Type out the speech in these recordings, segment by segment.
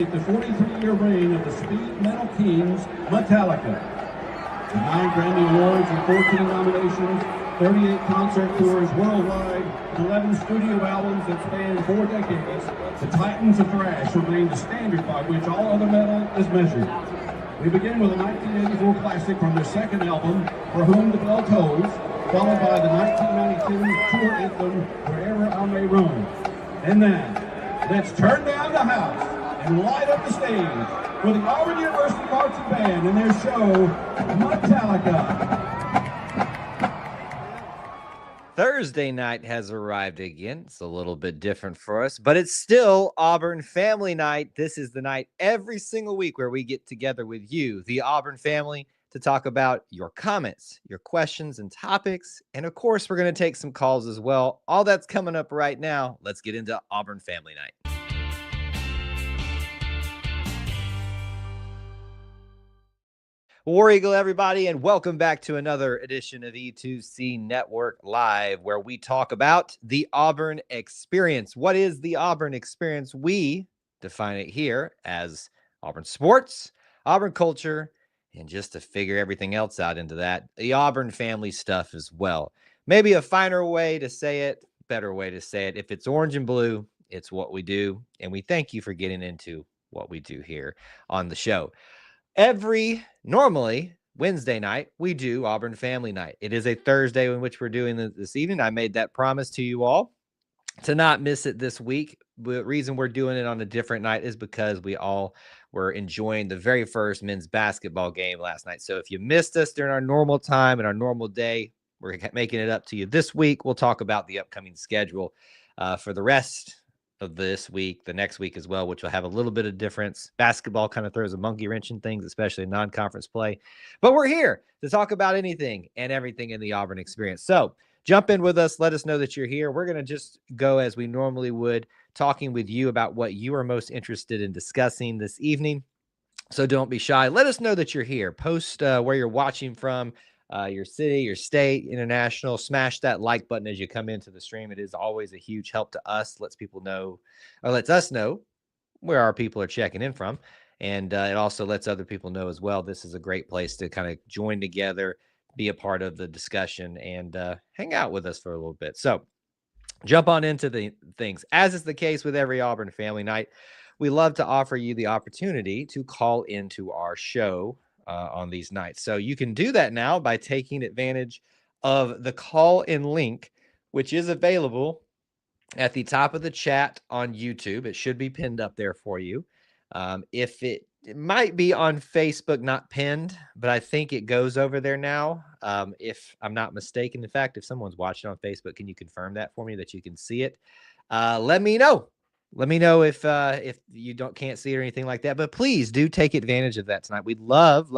The 43-year reign of the speed metal kings, Metallica. With 9 Grammy Awards and 14 nominations, 38 concert tours worldwide, and 11 studio albums that span 4 decades, the Titans of Thrash remain the standard by which all other metal is measured. We begin with a 1984 classic from their second album, For Whom the Bell Tolls, followed by the 1992 tour anthem, Wherever I May Roam. And then, let's turn down the house and light up the stage for the Auburn University Marching Band and their show, Metallica. Thursday night has arrived again. It's a little bit different for us, but it's still Auburn Family Night. This is the night every single week where we get together with you, the Auburn family, to talk about your comments, your questions and topics. And of course, we're going to take some calls as well. All that's coming up right now. Let's get into Auburn Family Night. War Eagle, everybody, and welcome back to another edition of E2C Network Live, where we talk about the Auburn experience. What is the Auburn experience? We define it here as Auburn sports, Auburn culture, and just to figure everything else out into that, the Auburn family stuff as well. Maybe a finer way to say it, better way to say it. If it's orange and blue, it's what we do, and we thank you for getting into what we do here on the show. Normally Wednesday night, we do Auburn Family Night. It is a Thursday in which we're doing this evening. I made that promise to you all to not miss it this week. The reason we're doing it on a different night is because we all were enjoying the very first men's basketball game last night. So if you missed us during our normal time and our normal day, we're making it up to you this week. We'll talk about the upcoming schedule for the rest of this week, the next week as well, which will have a little bit of difference. Basketball kind of throws a monkey wrench in things, especially in non-conference play. But we're here to talk about anything and everything in the Auburn experience. So jump in with us. Let us know that you're here. We're going to just go as we normally would, talking with you about what you are most interested in discussing this evening. So don't be shy. Let us know that you're here. Post where you're watching from, your city, your state, international. Smash that like button as you come into the stream. It is always a huge help to us. Lets us know where our people are checking in from. And it also lets other people know as well. This is a great place to kind of join together, be a part of the discussion, and hang out with us for a little bit. So jump on into the things. As is the case with every Auburn Family Night, we love to offer you the opportunity to call into our show on these nights. So you can do that now by taking advantage of the call-in link, which is available at the top of the chat on YouTube. It should be pinned up there for you. If it might be on Facebook, not pinned, but I think it goes over there now. If I'm not mistaken. In fact, if someone's watching on Facebook, can you confirm that for me that you can see it? Let me know. Let me know if you can't see it or anything like that. But please do take advantage of that tonight. We'd love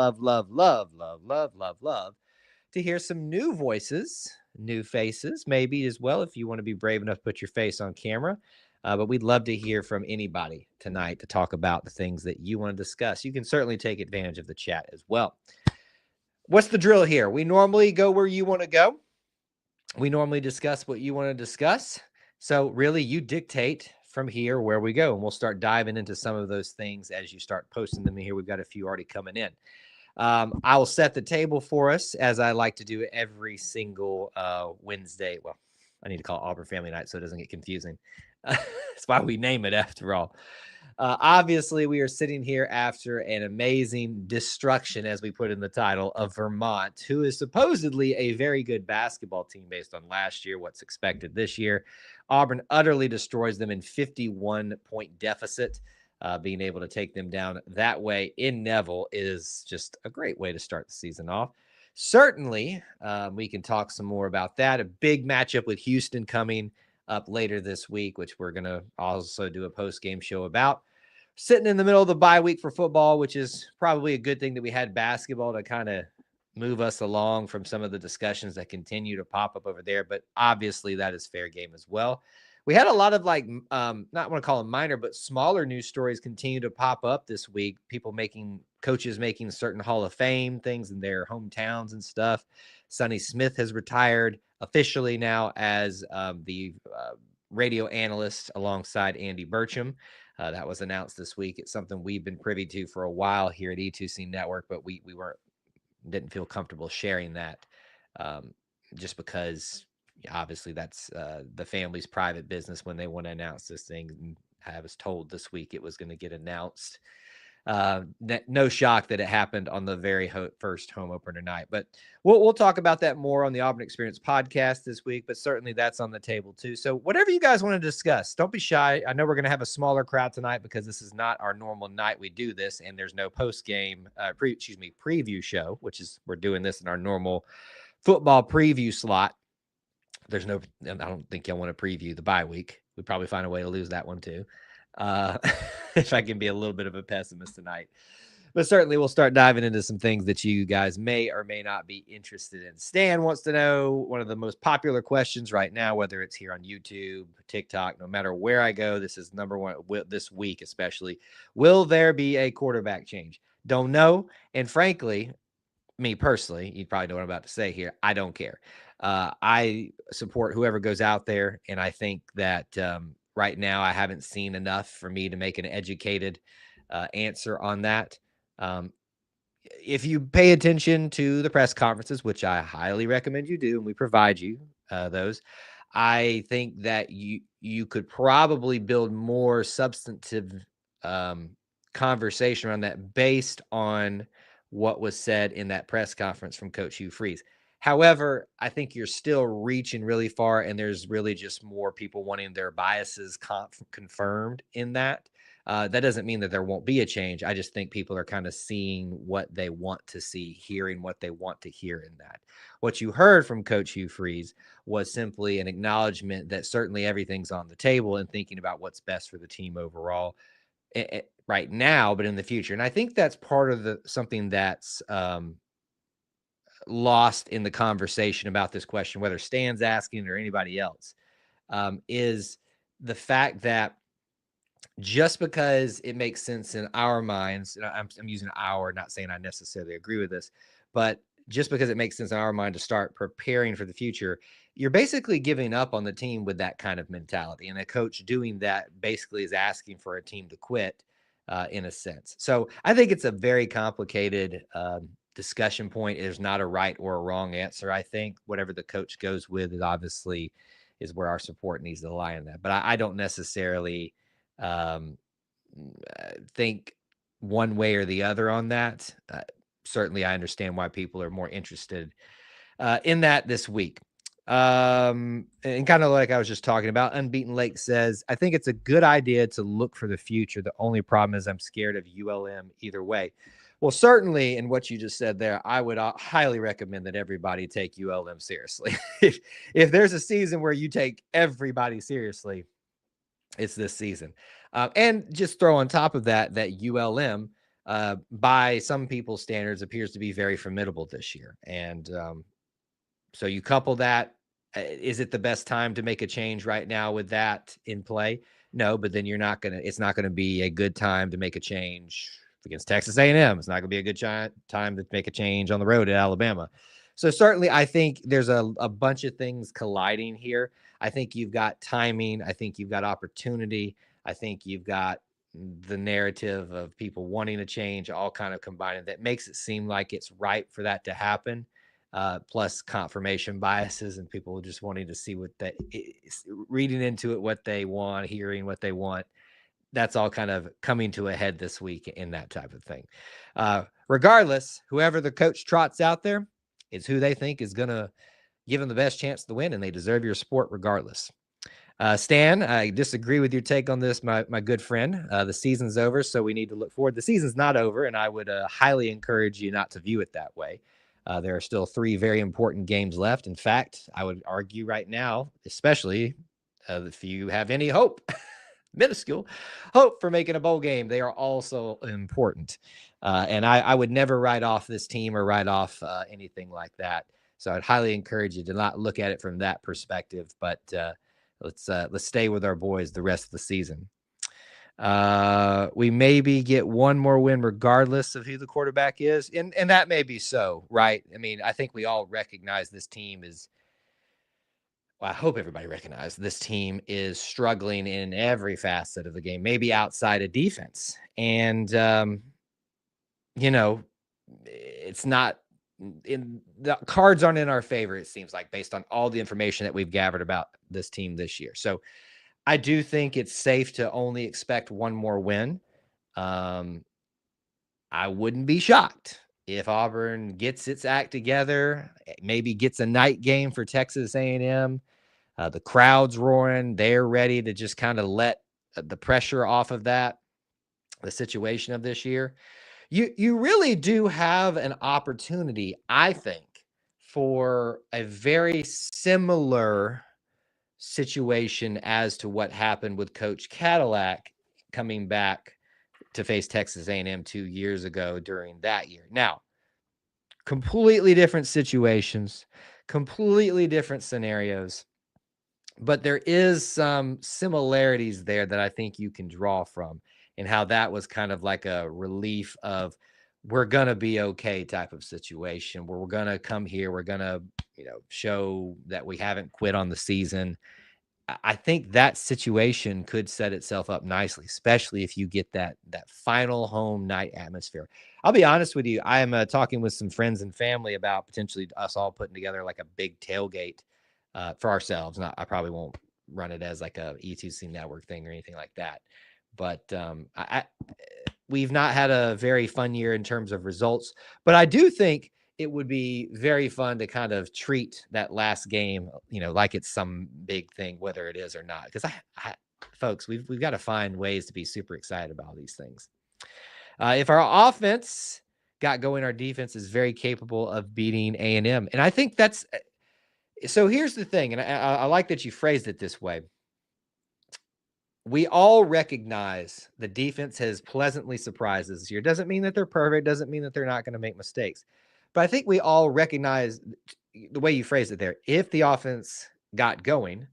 to hear some new voices, new faces, maybe as well, if you want to be brave enough to put your face on camera. But we'd love to hear from anybody tonight to talk about the things that you want to discuss. You can certainly take advantage of the chat as well. What's the drill here? We normally go where you want to go. We normally discuss what you want to discuss. So really, you dictate from here where we go, and we'll start diving into some of those things as you start posting them in here. We've got a few already coming in. I will set the table for us, as I like to do every single Wednesday. Well, I need to call it Auburn Family Night so it doesn't get confusing. That's why we name it after all. Obviously, we are sitting here after an amazing destruction, as we put in the title, of Vermont, who is supposedly a very good basketball team based on last year, what's expected this year. Auburn utterly destroys them in 51-point deficit. Being able to take them down that way in Neville is just a great way to start the season off. Certainly, we can talk some more about that. A big matchup with Houston coming up later this week, which we're going to also do a post-game show about. Sitting in the middle of the bye week for football, which is probably a good thing that we had basketball to kind of move us along from some of the discussions that continue to pop up over there. But obviously that is fair game as well. We had a lot of not want to call them minor, but smaller news stories continue to pop up this week. Coaches making certain Hall of Fame things in their hometowns and stuff. Sonny Smith has retired officially now as the radio analyst alongside Andy Burcham. That was announced this week. It's something we've been privy to for a while here at E2C Network, but we didn't feel comfortable sharing that, just because obviously that's the family's private business when they want to announce this thing. And I was told this week it was going to get announced. No shock that it happened on the very first home opener night, but we'll talk about that more on the Auburn Experience podcast this week, but certainly that's on the table too. So whatever you guys want to discuss, don't be shy. I know we're going to have a smaller crowd tonight because this is not our normal night we do this, and there's no post-game preview show, which is, we're doing this in our normal football preview slot. I don't think y'all want to preview the bye week. We'd probably find a way to lose that one too. If I can be a little bit of a pessimist tonight, but certainly we'll start diving into some things that you guys may or may not be interested in. Stan wants to know one of the most popular questions right now, whether it's here on YouTube, TikTok, no matter where I go, this is number one this week, especially. Will there be a quarterback change? Don't know. And frankly, me personally, you probably know what I'm about to say here, I don't care. I support whoever goes out there, and I think that right now I haven't seen enough for me to make an educated answer on that. If you pay attention to the press conferences, which I highly recommend you do, and we provide you those, I think that you could probably build more substantive conversation around that based on what was said in that press conference from Coach Hugh Freeze. However, I think you're still reaching really far, and there's really just more people wanting their biases confirmed in that. That doesn't mean that there won't be a change. I just think people are kind of seeing what they want to see, hearing what they want to hear in that. What you heard from Coach Hugh Freeze was simply an acknowledgement that certainly everything's on the table and thinking about what's best for the team overall right now, but in the future. And I think that's part of something that's lost in the conversation about this question, whether Stan's asking or anybody else, is the fact that just because it makes sense in our minds, and I'm using our, not saying I necessarily agree with this, but just because it makes sense in our mind to start preparing for the future, you're basically giving up on the team with that kind of mentality. And a coach doing that basically is asking for a team to quit in a sense. So I think it's a very complicated discussion point. There's not a right or a wrong answer. I think whatever the coach goes with is obviously is where our support needs to lie in that. But I don't necessarily think one way or the other on that. Certainly, I understand why people are more interested in that this week. And kind of like I was just talking about, Unbeaten Lake says, I think it's a good idea to look for the future. The only problem is I'm scared of ULM either way. Well, certainly in what you just said there, I would highly recommend that everybody take ULM seriously. If there's a season where you take everybody seriously, it's this season. And just throw on top of that, that ULM, by some people's standards, appears to be very formidable this year. And so you couple that, is it the best time to make a change right now with that in play? No, but then it's not going to be a good time to make a change against Texas A&M. It's not going to be a good time to make a change on the road at Alabama. So certainly I think there's a bunch of things colliding here. I think you've got timing. I think you've got opportunity. I think you've got the narrative of people wanting to change, all kind of combining that makes it seem like it's right for that to happen. Plus confirmation biases and people just wanting to see reading into it, what they want, hearing what they want. That's all kind of coming to a head this week in that type of thing. Regardless, whoever the coach trots out there is who they think is going to give them the best chance to win, and they deserve your support regardless. Stan, I disagree with your take on this, my good friend. The season's over, so we need to look forward. The season's not over, and I would highly encourage you not to view it that way. There are still 3 very important games left. In fact, I would argue right now, especially if you have any hope, minuscule hope for making a bowl game, they are also important. And I would never write off this team or write off anything like that. So I'd highly encourage you to not look at it from that perspective, but let's stay with our boys the rest of the season. We maybe get one more win regardless of who the quarterback is. And that may be so, right? I mean, I think we all recognize this team is I hope everybody recognizes this team is struggling in every facet of the game, maybe outside of defense. And, you know, it's not in the cards aren't in our favor, it seems like, based on all the information that we've gathered about this team this year. So I do think it's safe to only expect one more win. Um, I wouldn't be shocked if Auburn gets its act together, maybe gets a night game for Texas A&M. The crowd's roaring. They're ready to just kind of let the pressure off of that, the situation of this year. You really do have an opportunity, I think, for a very similar situation as to what happened with Coach Cadillac coming back to face Texas A&M 2 years ago during that year. Now, completely different situations, completely different scenarios, but there is some similarities there that I think you can draw from, and how that was kind of like a relief of we're going to be okay type of situation where we're going to come here, we're going to, show that we haven't quit on the season. I think that situation could set itself up nicely, especially if you get that final home night atmosphere. I'll be honest with you. I am talking with some friends and family about potentially us all putting together like a big tailgate for ourselves. Not, I probably won't run it as like a E2C network thing or anything like that. But we've not had a very fun year in terms of results. But I do think it would be very fun to kind of treat that last game, like it's some big thing, whether it is or not. Because folks, we've got to find ways to be super excited about these things. If our offense got going, our defense is very capable of beating A&M, and I think that's. So here's the thing, and I like that you phrased it this way. We all recognize the defense has pleasantly surprised us this year. Doesn't mean that they're perfect. Doesn't mean that they're not going to make mistakes. But I think we all recognize the way you phrased it there. If the offense got going,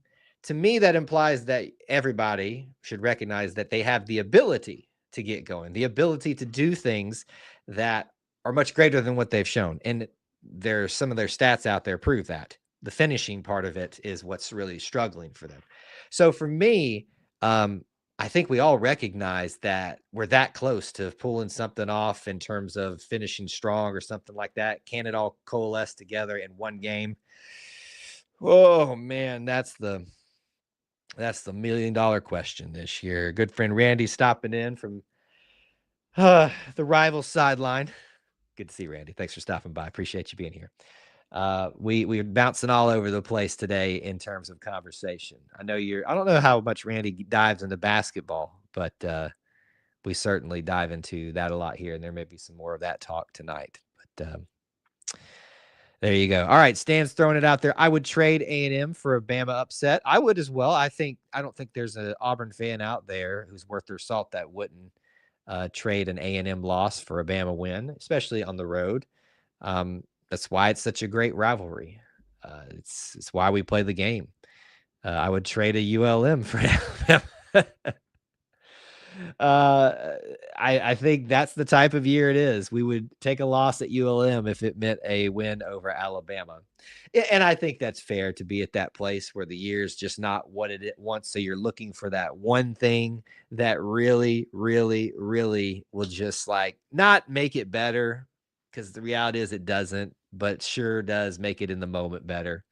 to me, that implies that everybody should recognize that they have the ability to get going, the ability to do things that are much greater than what they've shown. And there's some of their stats out there prove that. The finishing part of it is what's really struggling for them. So for me, I think we all recognize that we're that close to pulling something off in terms of finishing strong or something like that. Can it all coalesce together in one game? Oh man, that's the $1 million question this year. Good friend Randy stopping in from the rival sideline. Good to see you, Randy. Thanks for stopping by. Appreciate you being here. We're bouncing all over the place today in terms of conversation. I don't know how much Randy dives into basketball, but we certainly dive into that a lot here, and there may be some more of that talk tonight. But there you go. All right, Stan's throwing it out there. I would trade A&M for a Bama upset. I would as well. I don't think there's an Auburn fan out there who's worth their salt that wouldn't trade an A&M loss for a Bama win, especially on the road. That's why it's such a great rivalry. It's why we play the game. I would trade a ULM for Alabama. I think that's the type of year it is. We would take a loss at ULM if it meant a win over Alabama. And I think that's fair to be at that place where the year's just not what it wants. So you're looking for that one thing that really, really, really will just like not make it better, because the reality is it doesn't, but sure does make it in the moment better.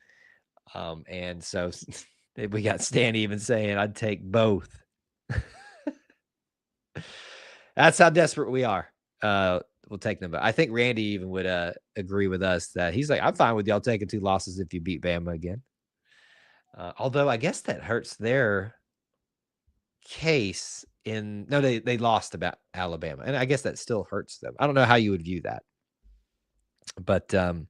And so we got Stan even saying I'd take both. That's how desperate we are. We'll take them. But I think Randy even would agree with us that he's like, I'm fine with y'all taking 2 losses if you beat Bama again. Although I guess that hurts their case they lost about Alabama. And I guess that still hurts them. I don't know how you would view that. But 3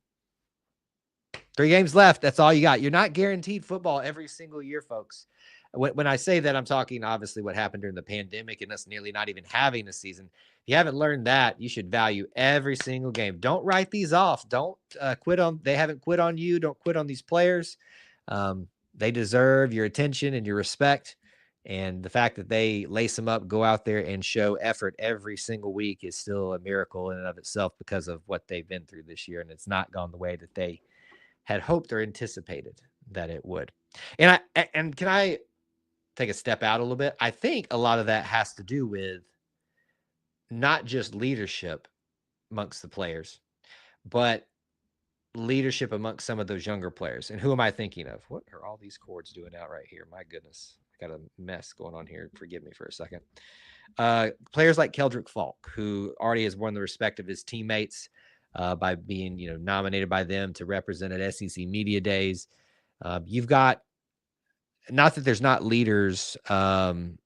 games left. That's all you got. You're not guaranteed football every single year, folks. When I say that, I'm talking obviously what happened during the pandemic and us nearly not even having a season. If you haven't learned that, you should value every single game. Don't write these off. Don't quit on. They haven't quit on you. Don't quit on these players. They deserve your attention and your respect. And the fact that they lace them up, go out there and show effort every single week is still a miracle in and of itself because of what they've been through this year. And it's not gone the way that they had hoped or anticipated. that it would. And can I take a step out a little bit? I think a lot of that has to do with not just leadership amongst the players, but leadership amongst some of those younger players. And who am I thinking of? What are all these cords doing out right here? My goodness, I got a mess going on here. Forgive me for a second. Players like Keldrick Falk, who already has won the respect of his teammates by being, nominated by them to represent at SEC Media Days. You've got, not that there's not leaders on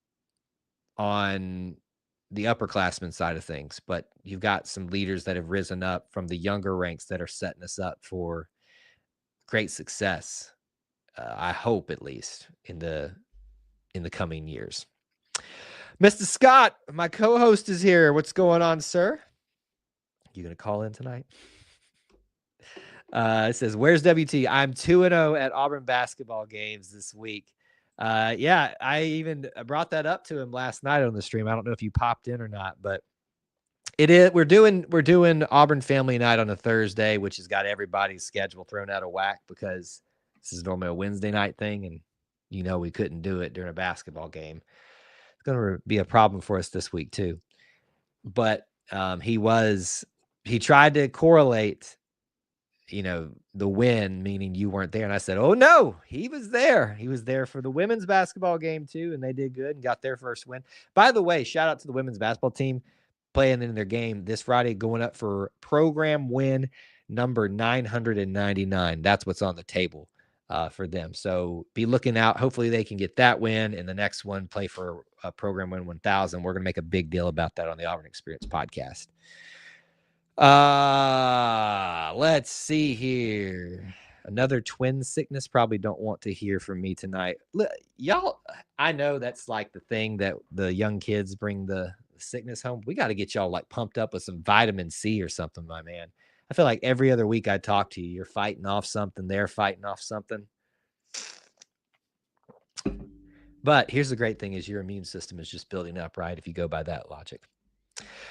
the upperclassmen side of things, but you've got some leaders that have risen up from the younger ranks that are setting us up for great success. I hope, at least in the coming years. Mr. Scott, my co-host, is here. What's going on, sir? You gonna call in tonight? It says, "Where's WT? I'm 2-0 at Auburn basketball games this week." Yeah, I even brought that up to him last night on the stream. I don't know if you popped in or not, but it is. We're doing Auburn Family Night on a Thursday, which has got everybody's schedule thrown out of whack because this is normally a Wednesday night thing, and we couldn't do it during a basketball game. It's going to be a problem for us this week too. But he tried to correlate, the win, meaning you weren't there. And I said, oh no, he was there. He was there for the women's basketball game too. And they did good and got their first win. By the way, shout out to the women's basketball team playing in their game this Friday, going up for program win number 999. That's what's on the table for them. So be looking out. Hopefully they can get that win, and the next one play for a program win 1000. We're going to make a big deal about that on the Auburn Experience podcast. Let's see here. Another twin sickness. Probably don't want to hear from me tonight. Y'all, I know that's like the thing that the young kids bring the sickness home. We got to get y'all like pumped up with some vitamin C or something, my man. I feel like every other week I talk to you, you're fighting off something, they're fighting off something. But here's the great thing is your immune system is just building up, right? If you go by that logic.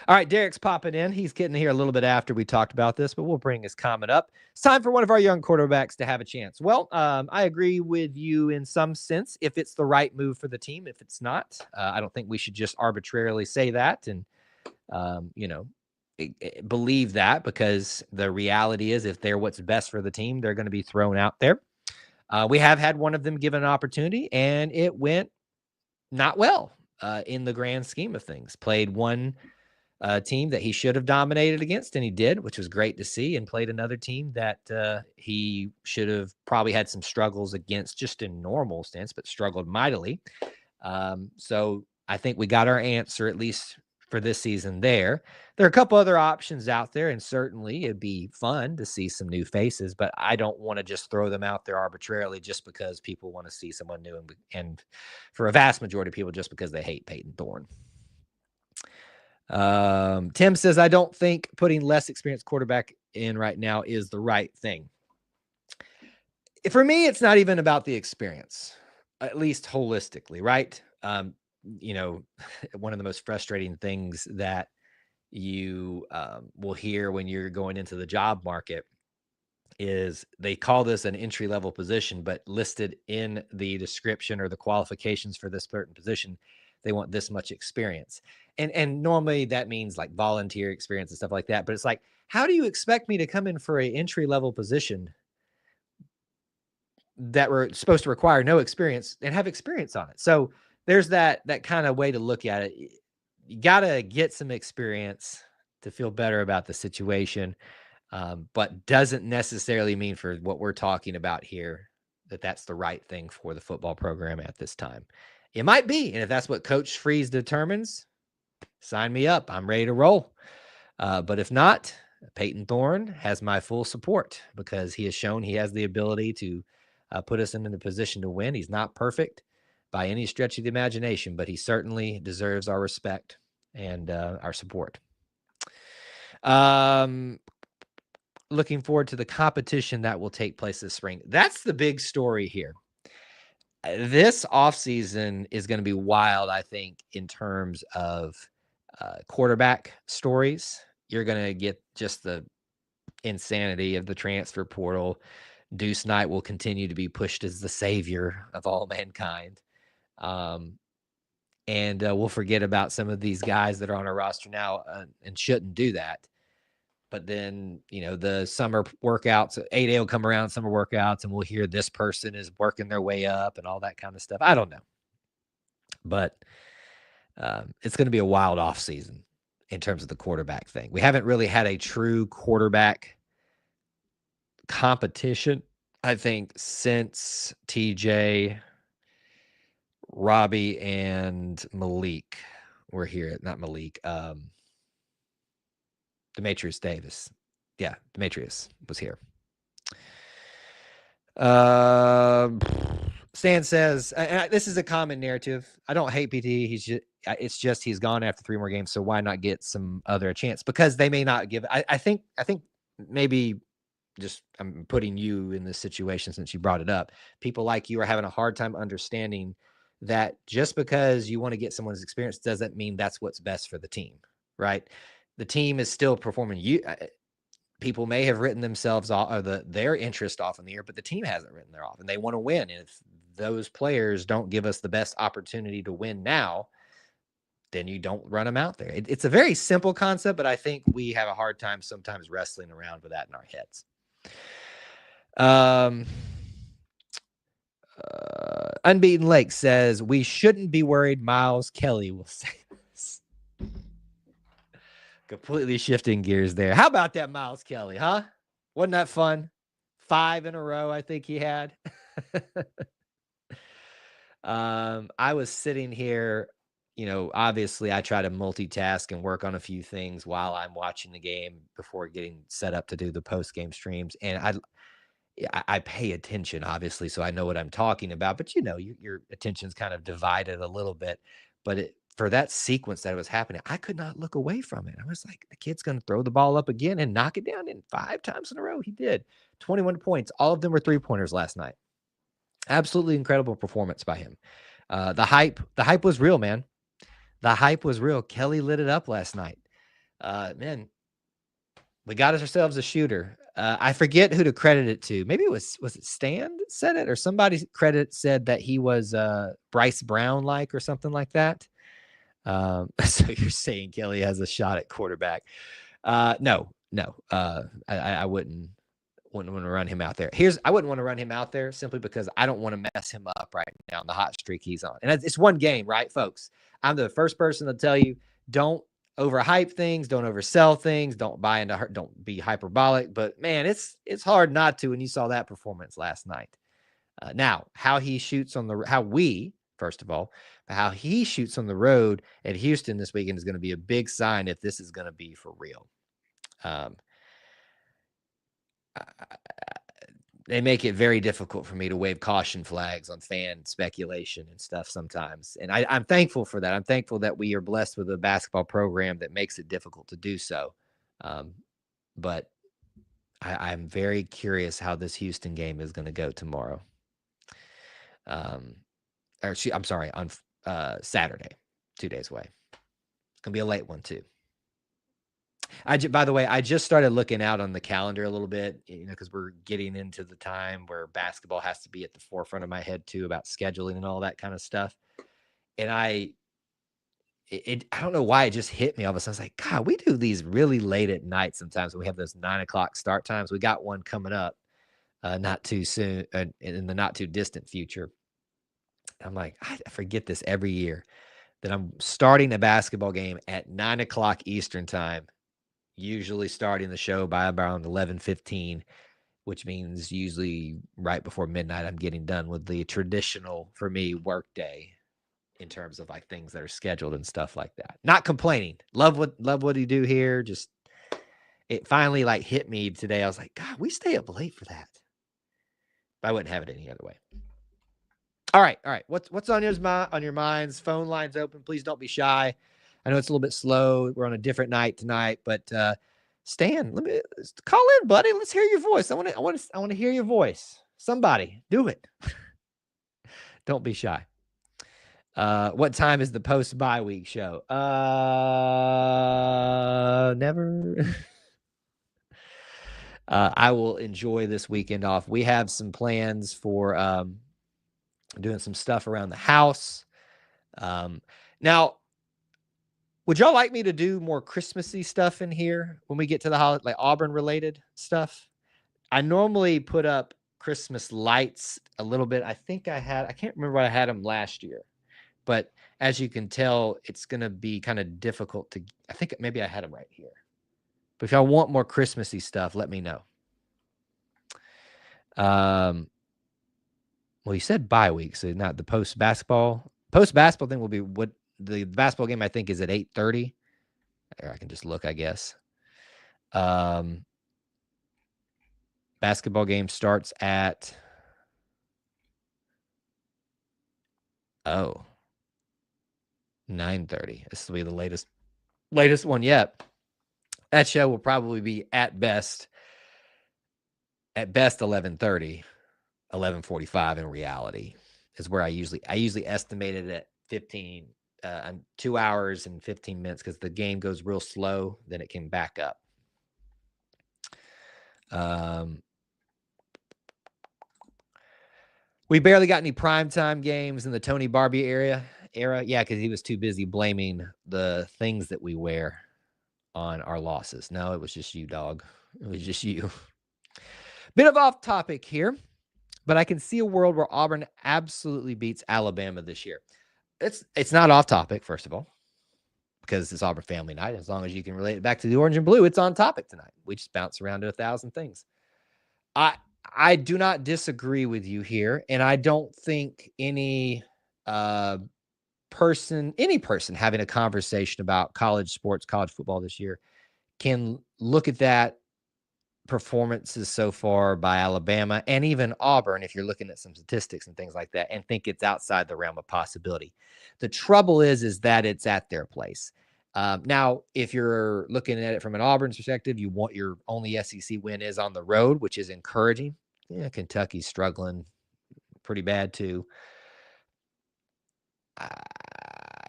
All right, Derek's popping in. He's getting here a little bit after we talked about this, but we'll bring his comment up. It's time for one of our young quarterbacks to have a chance. Well, I agree with you in some sense if it's the right move for the team. If it's not, I don't think we should just arbitrarily say that and, believe that, because the reality is if they're what's best for the team, they're going to be thrown out there. We have had one of them given an opportunity, and it went not well in the grand scheme of things. Played one team that he should have dominated against, and he did, which was great to see, and played another team that he should have probably had some struggles against just in normal sense, but struggled mightily. So I think we got our answer, at least for this season there. There are a couple other options out there, and certainly it'd be fun to see some new faces, but I don't want to just throw them out there arbitrarily just because people want to see someone new, and for a vast majority of people, just because they hate Peyton Thorne. Tim says, I don't think putting less experienced quarterback in right now is the right thing. For me, it's not even about the experience, at least holistically, right? One of the most frustrating things that you will hear when you're going into the job market is they call this an entry-level position, but listed in the description or the qualifications for this certain position, they want this much experience. And normally that means like volunteer experience and stuff like that. But it's like, how do you expect me to come in for an entry-level position that we're supposed to require no experience and have experience on it? So there's that kind of way to look at it. You got to get some experience to feel better about the situation, but doesn't necessarily mean for what we're talking about here that that's the right thing for the football program at this time. It might be, and if that's what Coach Freeze determines, sign me up. I'm ready to roll. But if not, Peyton Thorne has my full support because he has shown he has the ability to put us in the position to win. He's not perfect by any stretch of the imagination, but he certainly deserves our respect and our support. Looking forward to the competition that will take place this spring. That's the big story here. This offseason is going to be wild, I think, in terms of quarterback stories. You're going to get just the insanity of the transfer portal, Deuce Knight will continue to be pushed as the savior of all mankind. And we'll forget about some of these guys that are on our roster now and shouldn't do that. But then, the summer workouts, 8A will come around, summer workouts, and we'll hear this person is working their way up and all that kind of stuff. I don't know. But it's going to be a wild offseason in terms of the quarterback thing. We haven't really had a true quarterback competition, I think, since TJ, Robbie, and Malik were here. Not Malik. Demetrius Davis. Yeah, Demetrius was here. Stan says, this is a common narrative. I don't hate PT. It's just he's gone after 3 more games, so why not get some other a chance? Because they may not give. I think maybe just I'm putting you in this situation since you brought it up. People like you are having a hard time understanding that just because you want to get someone's experience doesn't mean that's what's best for the team, right? The team is still performing. People may have written themselves off or their interest off in the year, but the team hasn't written their off, and they want to win. And if those players don't give us the best opportunity to win now, then you don't run them out there. It's a very simple concept, but I think we have a hard time sometimes wrestling around with that in our heads. Unbeaten Lake says we shouldn't be worried. Miles Kelly will say this. Completely shifting gears there. How about that Miles Kelly, huh? Wasn't that fun? 5 in a row, I think he had. I was sitting here, obviously I try to multitask and work on a few things while I'm watching the game before getting set up to do the post-game streams. And I pay attention, obviously, so I know what I'm talking about. But, your attention's kind of divided a little bit. But for that sequence that was happening, I could not look away from it. I was like, the kid's going to throw the ball up again and knock it down in 5 times in a row. He did. 21 points. All of them were 3-pointers last night. Absolutely incredible performance by him. The hype was real, man. The hype was real. Kelly lit it up last night. Man, we got ourselves a shooter. I forget who to credit it to. Maybe it was it Stan that said it, or somebody said that he was Bryce Brown-like or something like that. So you're saying Kelly has a shot at quarterback? No. I wouldn't want to run him out there. I wouldn't want to run him out there simply because I don't want to mess him up right now in the hot streak he's on. And it's one game, right, folks? I'm the first person to tell you, don't overhype things, don't oversell things, don't be hyperbolic. But man, it's hard not to when you saw that performance last night. Now, how he shoots on how he shoots on the road at Houston this weekend is going to be a big sign if this is going to be for real. They make it very difficult for me to wave caution flags on fan speculation and stuff sometimes. And I'm thankful for that. I'm thankful that we are blessed with a basketball program that makes it difficult to do so. But I'm very curious how this Houston game is going to go tomorrow. I'm sorry, on Saturday, 2 days away. It's going to be a late one too. By the way, I just started looking out on the calendar a little bit, because we're getting into the time where basketball has to be at the forefront of my head too, about scheduling and all that kind of stuff. And I don't know why it just hit me all of a sudden. I was like, God, we do these really late at night sometimes when we have those 9:00 start times. We got one coming up not too soon, in the not too distant future. I'm like, I forget this every year that I'm starting a basketball game at 9:00 Eastern time. Usually starting the show by around 11:15, which means usually right before midnight, I'm getting done with the traditional, for me, work day in terms of like things that are scheduled and stuff like that. Not complaining. Love what you do here. Just it finally like hit me today. I was like, God, we stay up late for that. But I wouldn't have it any other way. All right. What's on your minds? Phone lines open. Please don't be shy. I know it's a little bit slow. We're on a different night tonight, but Stan, let me call in, buddy. Let's hear your voice. I want to hear your voice. Somebody do it. Don't be shy. What time is the post bye week show? Never. I will enjoy this weekend off. We have some plans for doing some stuff around the house. Now, would y'all like me to do more Christmassy stuff in here when we get to the holiday, like Auburn related stuff? I normally put up Christmas lights a little bit. I can't remember what I had them last year, but as you can tell, it's going to be kind of difficult to, I think maybe I had them right here. But if y'all want more Christmassy stuff, let me know. Well, you said bye week, so not the post basketball. Post basketball thing will be what the basketball game I think is at 8:30. Or I can just look, I guess. Basketball game starts at 9:30. This will be the latest one yet. That show will probably be at best 11:30, 11:45 in reality is where I usually estimate it at 2 hours and 15 minutes because the game goes real slow, then it can back up. We barely got any primetime games in the Tony Barbie era. Yeah, because he was too busy blaming the things that we wear on our losses. No, it was just you, dog. It was just you. Bit of off topic here, but I can see a world where Auburn absolutely beats Alabama this year. It's not off topic, first of all, because it's Auburn family night. As long as you can relate it back to the orange and blue, it's on topic tonight. We just bounce around to 1,000 things. I do not disagree with you here, and I don't think any person having a conversation about college sports, college football this year can look at that performances so far by Alabama and even Auburn, if you're looking at some statistics and things like that, and think it's outside the realm of possibility. The trouble is that it's at their place. Now, if you're looking at it from an Auburn's perspective, you want your only SEC win is on the road, which is encouraging. Yeah, Kentucky's struggling pretty bad too.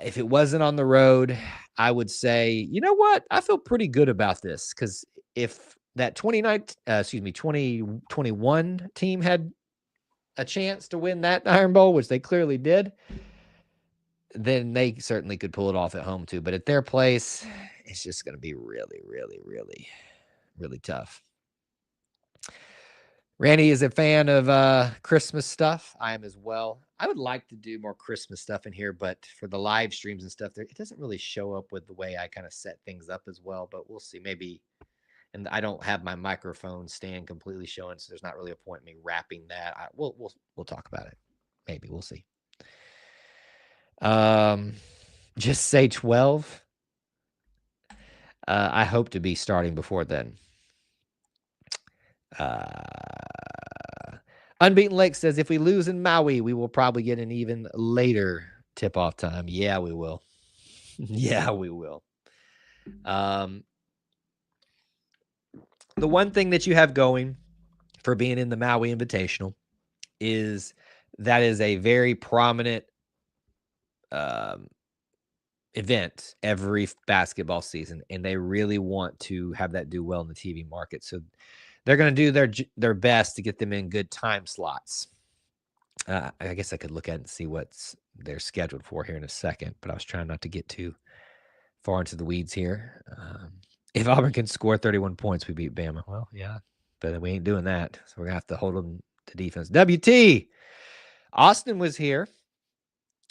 If it wasn't on the road, I would say, you know what? I feel pretty good about this because if that 2021 team had a chance to win that Iron Bowl, which they clearly did, then they certainly could pull it off at home too. But at their place, it's just going to be really, really, really, really tough. Randy is a fan of Christmas stuff. I am as well. I would like to do more Christmas stuff in here, but for the live streams and stuff, it doesn't really show up with the way I kind of set things up as well. But we'll see. Maybe, and I don't have my microphone stand completely showing, so there's not really a point in me wrapping that. We'll talk about it. Maybe we'll see. Just say 12. I hope to be starting before then. Unbeaten Lake says, if we lose in Maui, we will probably get an even later tip-off time. Yeah, we will. Yeah, we will. The one thing that you have going for being in the Maui Invitational is that is a very prominent event every basketball season, and they really want to have that do well in the TV market. So they're going to do their best to get them in good time slots. I guess I could look at it and see what they're scheduled for here in a second, but I was trying not to get too far into the weeds here. If Auburn can score 31 points, we beat Bama. Well, yeah, but we ain't doing that. So we're going to have to hold them to defense. WT, Austin was here.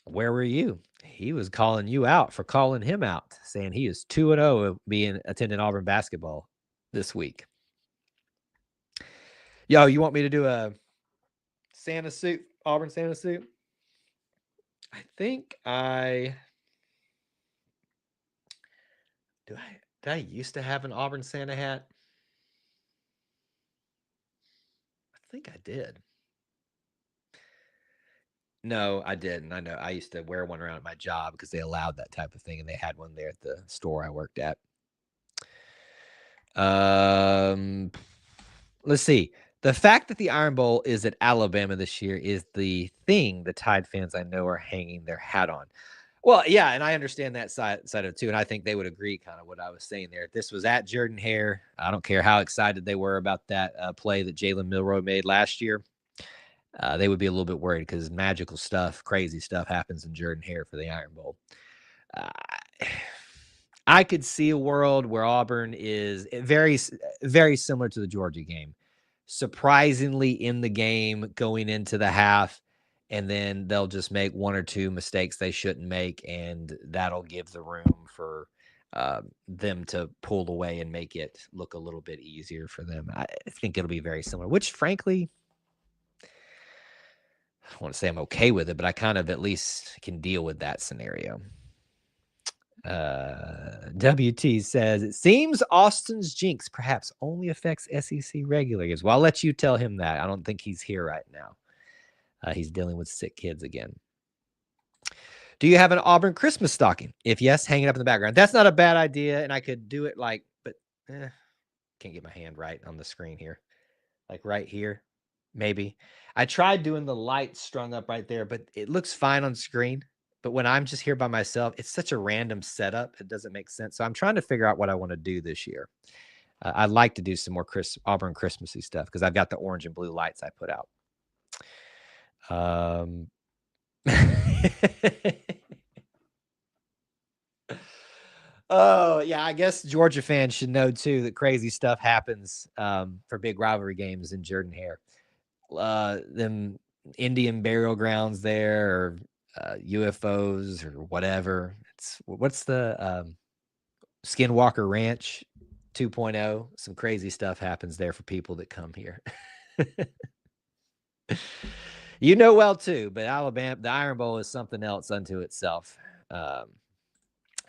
Where were you? He was calling you out for calling him out, saying he is 2-0 attending Auburn basketball this week. Yo, you want me to do a Santa suit, Auburn Santa suit? I think did I used to have an Auburn Santa hat? I think I did. No, I didn't. I know I used to wear one around at my job because they allowed that type of thing, and they had one there at the store I worked at. Let's see. The fact that the Iron Bowl is at Alabama this year is the thing the Tide fans I know are hanging their hat on. Well, yeah, and I understand that side of it too, and I think they would agree kind of what I was saying there. If this was at Jordan-Hare, I don't care how excited they were about that play that Jalen Milroe made last year. They would be a little bit worried because magical stuff, crazy stuff happens in Jordan-Hare for the Iron Bowl. Uh, I could see a world where Auburn is very, very similar to the Georgia game, surprisingly in the game going into the half, and then they'll just make one or two mistakes they shouldn't make, and that'll give the room for them to pull away and make it look a little bit easier for them. I think it'll be very similar, which frankly, I don't want to say I'm okay with it, but I kind of at least can deal with that scenario. WT says, it seems Austin's jinx perhaps only affects SEC regulars. Well, I'll let you tell him that. I don't think he's here right now. He's dealing with sick kids again. Do you have an Auburn Christmas stocking? If yes, hang it up in the background. That's not a bad idea, and I could do it but can't get my hand right on the screen here. Like right here, maybe. I tried doing the light strung up right there, but it looks fine on screen. But when I'm just here by myself, it's such a random setup. It doesn't make sense. So I'm trying to figure out what I want to do this year. I'd like to do some more Auburn Christmassy stuff because I've got the orange and blue lights I put out. Oh, yeah. I guess Georgia fans should know, too, that crazy stuff happens for big rivalry games in Jordan-Hare. Them Indian burial grounds there, or UFOs or whatever. What's the Skinwalker Ranch 2.0? Some crazy stuff happens there for people that come here. You know well too, but Alabama, the Iron Bowl is something else unto itself.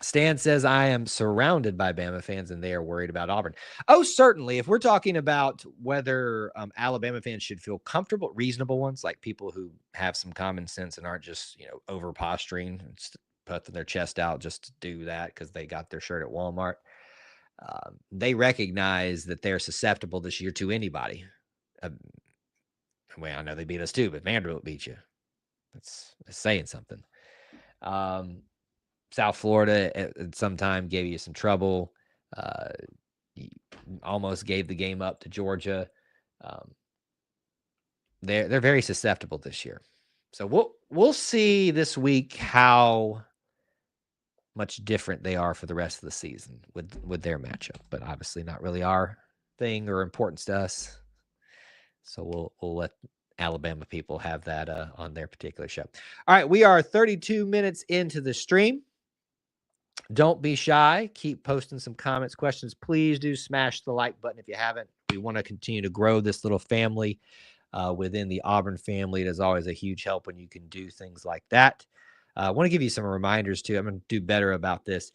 Stan says, I am surrounded by Bama fans and they are worried about Auburn. Oh, certainly. If we're talking about whether Alabama fans should feel comfortable, reasonable ones, like people who have some common sense and aren't just, over posturing, putting their chest out just to do that because they got their shirt at Walmart. They recognize that they're susceptible this year to anybody. Well, I know they beat us too, but Vanderbilt beat you. That's saying something. South Florida at some time gave you some trouble. Almost gave the game up to Georgia. They're very susceptible this year. So we'll see this week how much different they are for the rest of the season with their matchup, but obviously not really our thing or importance to us. So we'll let Alabama people have that on their particular show. All right, we are 32 minutes into the stream. Don't be shy. Keep posting some comments, questions. Please do smash the like button if you haven't. We want to continue to grow this little family within the Auburn family. It is always a huge help when you can do things like that. I want to give you some reminders too. I'm going to do better about this.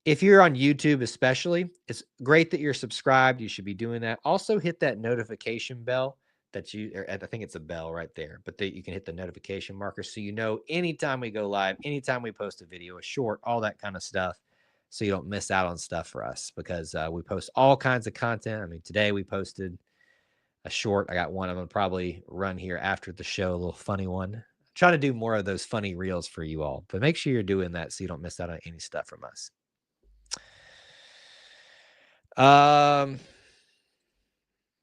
If you're on YouTube especially, it's great that you're subscribed. You should be doing that. Also hit that notification bell I think it's a bell right there, but that you can hit the notification marker so you know anytime we go live, anytime we post a video, a short, all that kind of stuff, so you don't miss out on stuff for us because we post all kinds of content. I mean, today we posted a short. I got one I'm going to probably run here after the show, a little funny one. Try to do more of those funny reels for you all, but make sure you're doing that so you don't miss out on any stuff from us.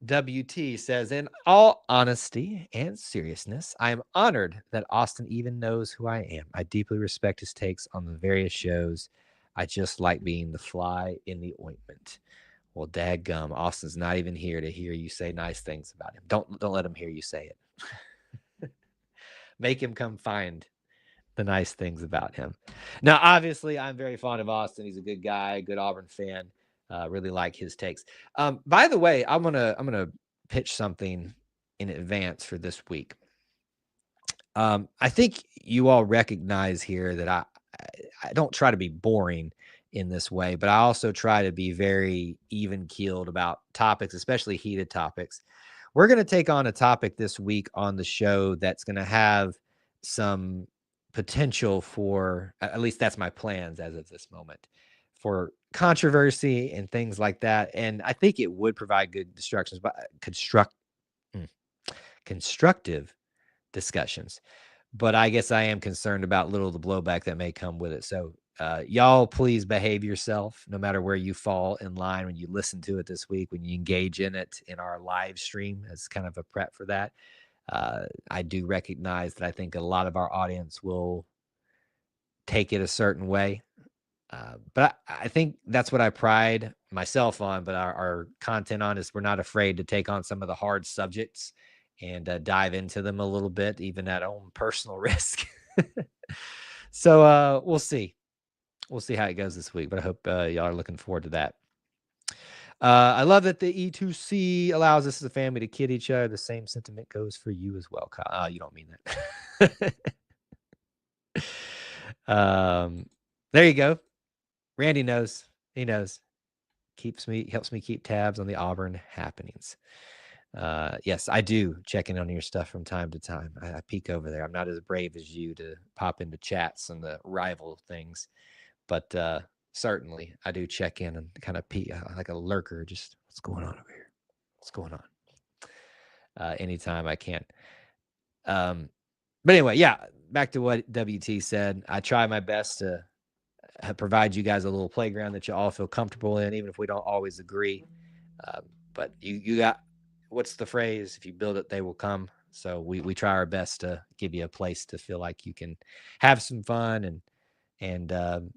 WT says, in all honesty and seriousness, I am honored that Austin even knows who I am. I deeply respect his takes on the various shows. I just like being the fly in the ointment. Well, dadgum, Austin's not even here to hear you say nice things about him. Don't let him hear you say it. Make him come find the nice things about him. Now, obviously, I'm very fond of Austin. He's a good guy, good Auburn fan. Really like his takes. By the way, I'm gonna pitch something in advance for this week. I think you all recognize here that I don't try to be boring in this way, but I also try to be very even keeled about topics, especially heated topics. We're going to take on a topic this week on the show that's going to have some potential for, at least that's my plans as of this moment, for controversy and things like that. And I think it would provide good constructive discussions. but I guess I am concerned about little of the blowback that may come with it. So y'all please behave yourself no matter where you fall in line when you listen to it this week, when you engage in it in our live stream as kind of a prep for that. I do recognize that I think a lot of our audience will take it a certain way. But I think that's what I pride myself on, but our content on is we're not afraid to take on some of the hard subjects and dive into them a little bit, even at own personal risk. So we'll see. We'll see how it goes this week, but I hope y'all are looking forward to that. I love that the E2C allows us as a family to kid each other. The same sentiment goes for you as well, Kyle. You don't mean that. There you go. Randy knows. He knows. Helps me keep tabs on the Auburn happenings. Yes, I do check in on your stuff from time to time. I peek over there. I'm not as brave as you to pop into chats and the rival things, but certainly I do check in and kind of peek like a lurker. Just what's going on over here? What's going on? Anytime I can. But anyway, yeah. Back to what WT said. I try my best to provide you guys a little playground that you all feel comfortable in, even if we don't always agree. But you got, what's the phrase? If you build it, they will come. So we try our best to give you a place to feel like you can have some fun and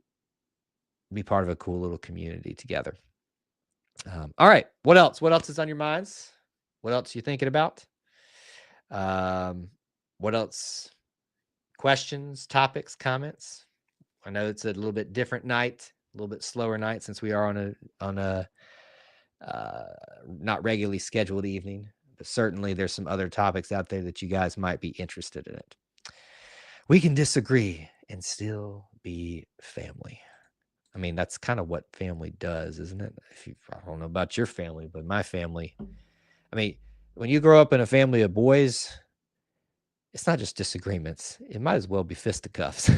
be part of a cool little community together. All right. What else? What else is on your minds? What else are you thinking about? What else? Questions, topics, comments? I know it's a little bit different night, a little bit slower night since we are on a not regularly scheduled evening, but certainly there's some other topics out there that you guys might be interested in it. We can disagree and still be family. I mean, that's kind of what family does, isn't it? I don't know about your family, but my family, I mean, when you grow up in a family of boys, it's not just disagreements. It might as well be fisticuffs.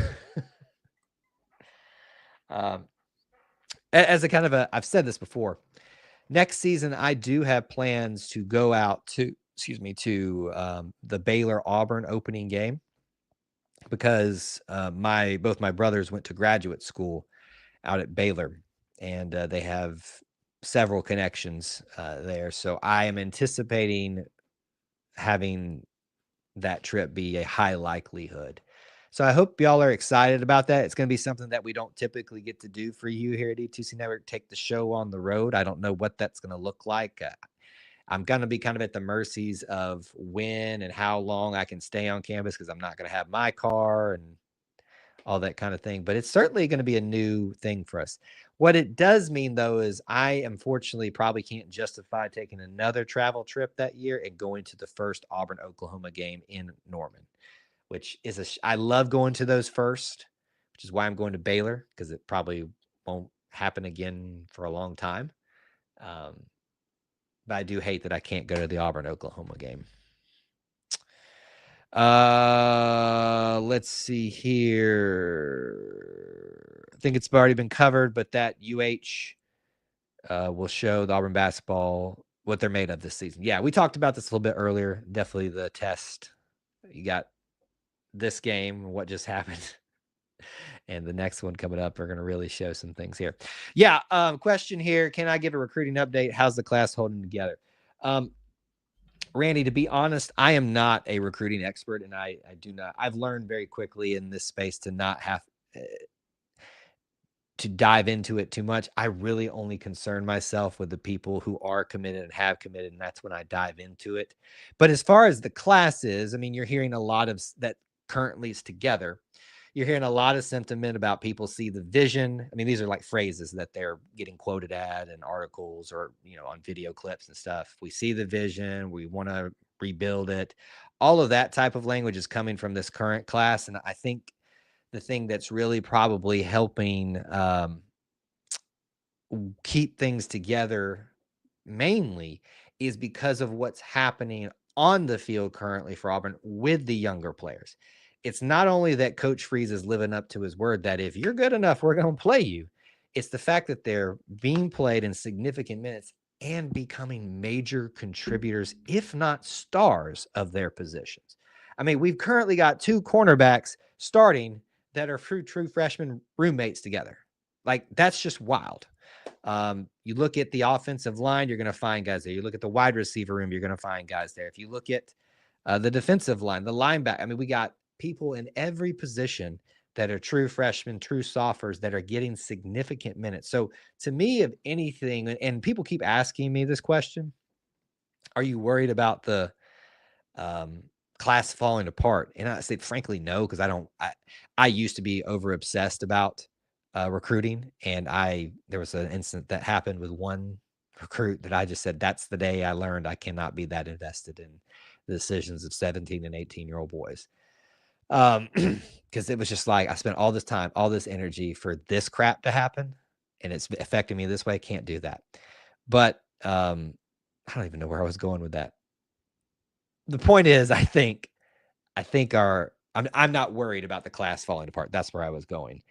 As a kind of I've said this before. Next season, I do have plans to go out to the Baylor Auburn opening game because both my brothers went to graduate school out at Baylor, and they have several connections there. So I am anticipating having that trip be a high likelihood. So I hope y'all are excited about that. It's going to be something that we don't typically get to do for you here at E2C Network, take the show on the road. I don't know what that's going to look like. I'm going to be kind of at the mercies of when and how long I can stay on campus because I'm not going to have my car and all that kind of thing. But it's certainly going to be a new thing for us. What it does mean, though, is I unfortunately probably can't justify taking another travel trip that year and going to the first Auburn-Oklahoma game in Norman, which is I love going to those first, which is why I'm going to Baylor, because it probably won't happen again for a long time. But I do hate that I can't go to the Auburn-Oklahoma game. Let's see here. I think it's already been covered, but that UH will show the Auburn basketball what they're made of this season. Yeah, we talked about this a little bit earlier. Definitely the test. You got this game, what just happened, and the next one coming up are going to really show some things here. Yeah, question here. Can I give a recruiting update? How's the class holding together? Randy, to be honest, I am not a recruiting expert, and I do not. I've learned very quickly in this space to not have to dive into it too much. I really only concern myself with the people who are committed and have committed, and that's when I dive into it. But as far as the classes, I mean, you're hearing a lot of that currently is together. You're hearing a lot of sentiment about people see the vision. I mean, these are like phrases that they're getting quoted at in articles or, on video clips and stuff. We see the vision. We want to rebuild it. All of that type of language is coming from this current class. And I think the thing that's really probably helping keep things together mainly is because of what's happening on the field currently for Auburn with the younger players. It's not only that Coach Freeze is living up to his word that if you're good enough, we're going to play you. It's the fact that they're being played in significant minutes and becoming major contributors, if not stars, of their positions. I mean, we've currently got 2 cornerbacks starting that are true freshman roommates together. Like, that's just wild. You look at the offensive line, you're going to find guys there. You look at the wide receiver room, you're going to find guys there. If you look at the defensive line, the linebacker, I mean, we got people in every position that are true freshmen, true sophomores that are getting significant minutes. So to me, if anything, and people keep asking me this question, are you worried about the class falling apart? And I say, frankly, no, because I used to be over obsessed about recruiting. And there was an incident that happened with one recruit that I just said, that's the day I learned I cannot be that invested in the decisions of 17 and 18-year-old boys. Because it was just like, I spent all this time, all this energy for this crap to happen, and it's affecting me this way. I can't do that. But I don't even know where I was going with that. The point is, I think I'm not worried about the class falling apart. That's where I was going.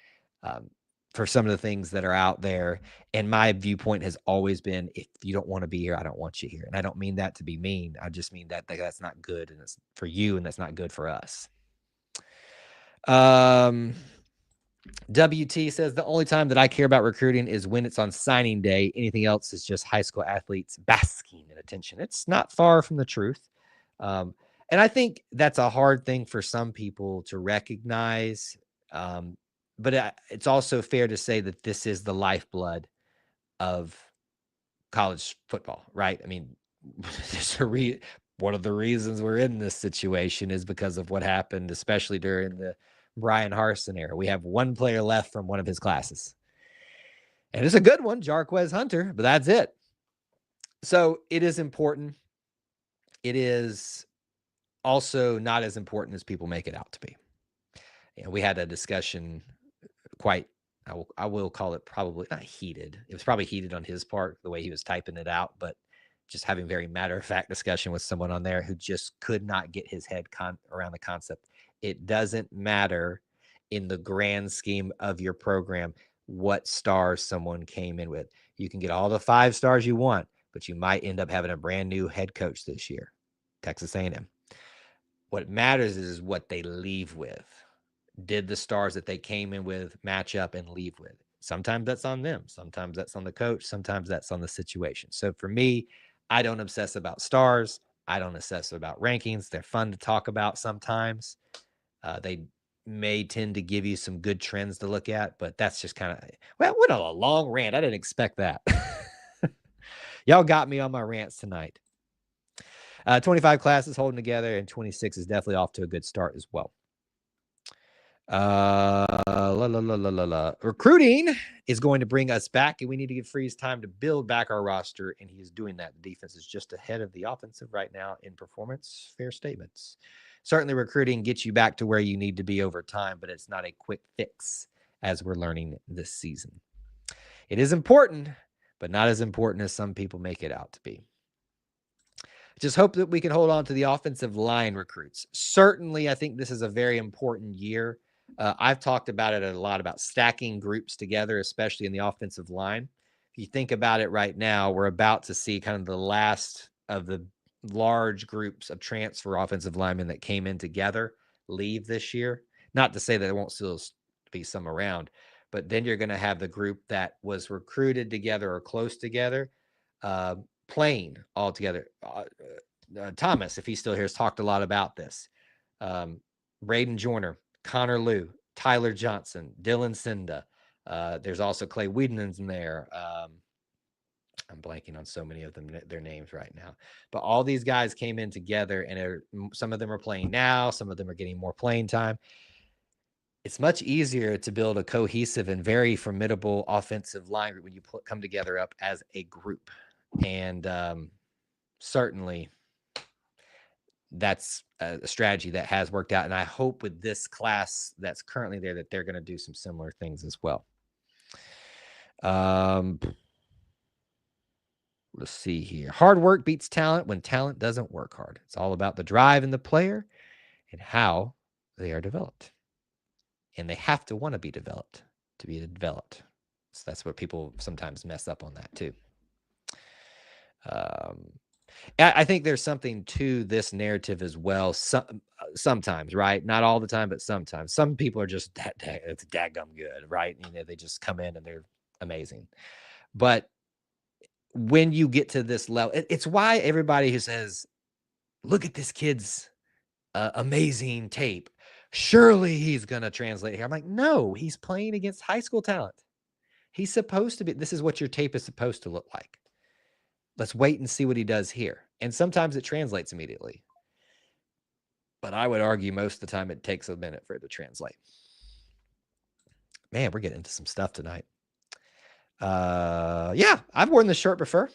For some of the things that are out there, and my viewpoint has always been, if you don't want to be here, I don't want you here. And I don't mean that to be mean. I just mean that that's not good, and it's for you, and that's not good for us. WT says the only time that I care about recruiting is when it's on signing day. Anything else is just high school athletes basking in attention. It's not far from the truth. And I think that's a hard thing for some people to recognize. But it's also fair to say that this is the lifeblood of college football, right? I mean, there's one of the reasons we're in this situation is because of what happened, especially during the Brian Harsin era. We have one player left from one of his classes, and it's a good one, Jarquez Hunter, but that's it. So it is important. It is also not as important as people make it out to be. And we had a discussion I will call it probably not heated. It was probably heated on his part, the way he was typing it out, but just having very matter-of-fact discussion with someone on there who just could not get his head around the concept. It doesn't matter in the grand scheme of your program what stars someone came in with. You can get all the 5 stars you want, but you might end up having a brand new head coach this year, Texas A&M. What matters is what they leave with. Did the stars that they came in with match up and leave with? Sometimes that's on them. Sometimes that's on the coach. Sometimes that's on the situation. So for me, I don't obsess about stars. I don't obsess about rankings. They're fun to talk about sometimes. They may tend to give you some good trends to look at, but that's just kind of, well, what a long rant. I didn't expect that. Y'all got me on my rants tonight. 25 classes holding together, and 26 is definitely off to a good start as well. Recruiting is going to bring us back, and we need to give Freeze time to build back our roster, and he's doing that. The defense is just ahead of the offensive right now in performance. Fair statements. Certainly recruiting gets you back to where you need to be over time, but it's not a quick fix, as we're learning this season. It is important, but not as important as some people make it out to be. Just hope that we can hold on to the offensive line recruits. Certainly, I think this is a very important year. I've talked about it a lot, about stacking groups together, especially in the offensive line. If you think about it right now, we're about to see kind of the last of the large groups of transfer offensive linemen that came in together leave this year. Not to say that there won't still be some around, but then you're going to have the group that was recruited together or close together, playing all together. Thomas, if he's still here, has talked a lot about this. Braden Joyner, Connor Liu, Tyler Johnson, Dylan Cinda. There's also Clay Wieden's in there. I'm blanking on so many of them, their names right now. But all these guys came in together, and some of them are playing now. Some of them are getting more playing time. It's much easier to build a cohesive and very formidable offensive line when you come together up as a group. And certainly that's a strategy that has worked out. And I hope with this class that's currently there that they're going to do some similar things as well. Let's see here. Hard work beats talent when talent doesn't work hard. It's all about the drive in the player and how they are developed. And they have to want to be developed to be developed. So that's what people sometimes mess up on that too. I think there's something to this narrative as well. sometimes, right? Not all the time, but sometimes. Some people are just it's dadgum good, right? They just come in and they're amazing. But when you get to this level, it's why everybody who says, look at this kid's amazing tape, surely he's going to translate here. I'm like, no, he's playing against high school talent. He's supposed to be, this is what your tape is supposed to look like. Let's wait and see what he does here. And sometimes it translates immediately. But I would argue most of the time it takes a minute for it to translate. Man, we're getting into some stuff tonight. Yeah, I've worn this shirt before.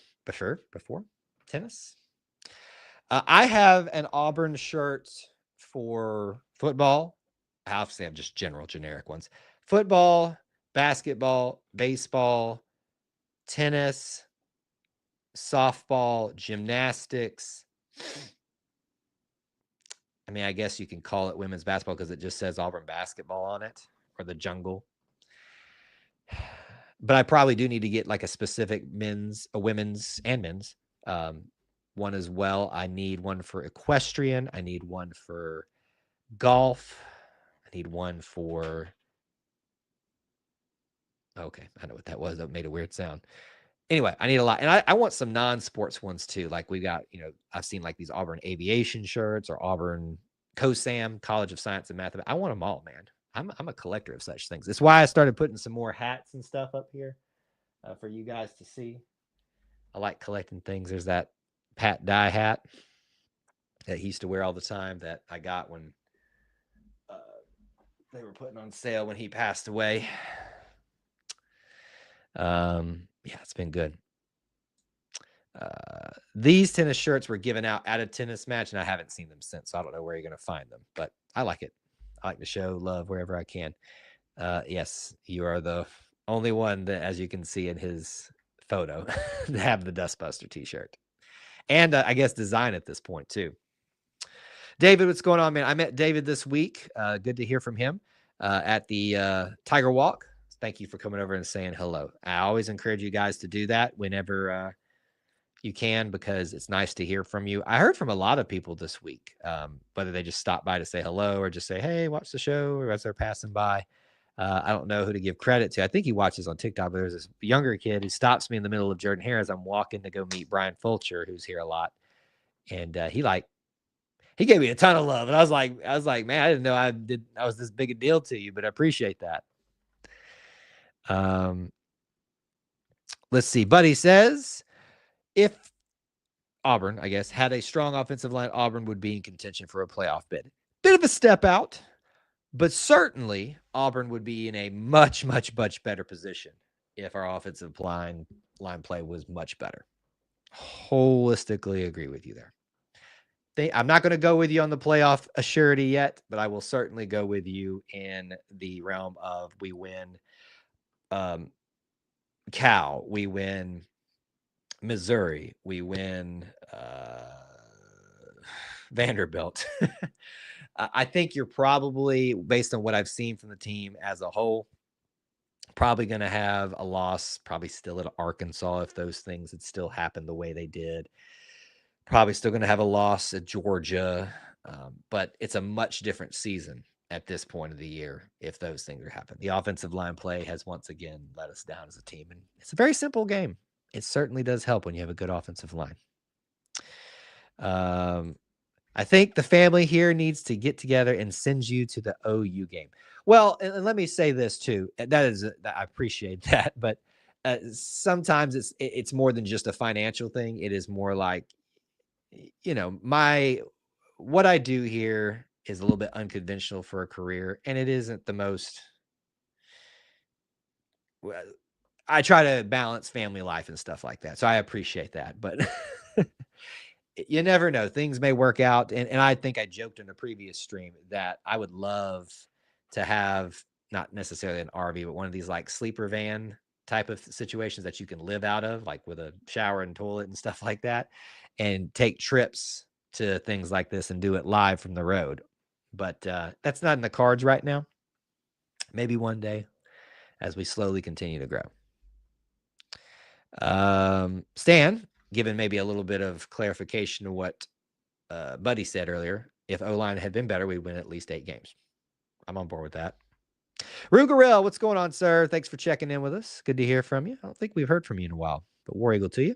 Tennis. I have an Auburn shirt for football. I obviously have just general generic ones. Football, basketball, baseball, tennis, softball, gymnastics. I mean, I guess you can call it women's basketball because it just says Auburn basketball on it, or the jungle. But I probably do need to get like a specific women's and men's one as well. I need one for equestrian. I need one for golf. I need one for, okay, I know what that was. That made a weird sound. Anyway, I need a lot. And I want some non-sports ones too. Like we got, I've seen like these Auburn aviation shirts or Auburn COSAM, College of Science and Mathematics. I want them all, man. I'm a collector of such things. That's why I started putting some more hats and stuff up here for you guys to see. I like collecting things. There's that Pat Dye hat that he used to wear all the time that I got when they were putting on sale when he passed away. Yeah, it's been good. These tennis shirts were given out at a tennis match, and I haven't seen them since, so I don't know where you're going to find them, but I like it. I like to show love wherever I can. Yes, you are the only one that, as you can see in his photo, to have the Dustbuster t-shirt. And I guess design at this point, too. David, what's going on, man? I met David this week. Good to hear from him at the Tiger Walk. Thank you for coming over and saying hello. I always encourage you guys to do that whenever you can, because it's nice to hear from you. I heard from a lot of people this week, whether they just stop by to say hello or just say, hey, watch the show, or as they're passing by. I don't know who to give credit to. I think he watches on TikTok, but there's this younger kid who stops me in the middle of Jordan Hare as I'm walking to go meet Brian Fulcher, who's here a lot. And he gave me a ton of love. And I was like, man, I didn't know I was this big a deal to you, but I appreciate that. Let's see. Buddy says, if Auburn, I guess, had a strong offensive line, Auburn would be in contention for a playoff bid. Bit of a step out, but certainly Auburn would be in a much, much, much better position if our offensive line play was much better. Holistically agree with you there. I'm not going to go with you on the playoff assurity yet, but I will certainly go with you in the realm of we win Cal, we win Missouri, we win Vanderbilt. I think you're probably, based on what I've seen from the team as a whole, probably going to have a loss, probably still at Arkansas if those things had still happened the way they did. Probably still going to have a loss at Georgia, but it's a much different season at this point of the year if those things are happening. The offensive line play has once again let us down as a team, and it's a very simple game. It certainly does help when you have a good offensive line. I think the family here needs to get together and send you to the OU game. Well, and let me say this too. I appreciate that, but sometimes it's more than just a financial thing. It is more like, what I do here is a little bit unconventional for a career, and it isn't the most. I try to balance family life and stuff like that, so I appreciate that, but you never know. Things may work out, and I think I joked in a previous stream that I would love to have not necessarily an RV, but one of these like sleeper van type of situations that you can live out of, like with a shower and toilet and stuff like that, and take trips to things like this and do it live from the road. But that's not in the cards right now. Maybe one day as we slowly continue to grow. Stan, given maybe a little bit of clarification to what Buddy said earlier, if O-line had been better, we'd win at least 8 games. I'm on board with that. Rugarel, what's going on, sir? Thanks for checking in with us. Good to hear from you. I don't think we've heard from you in a while, but War Eagle to you.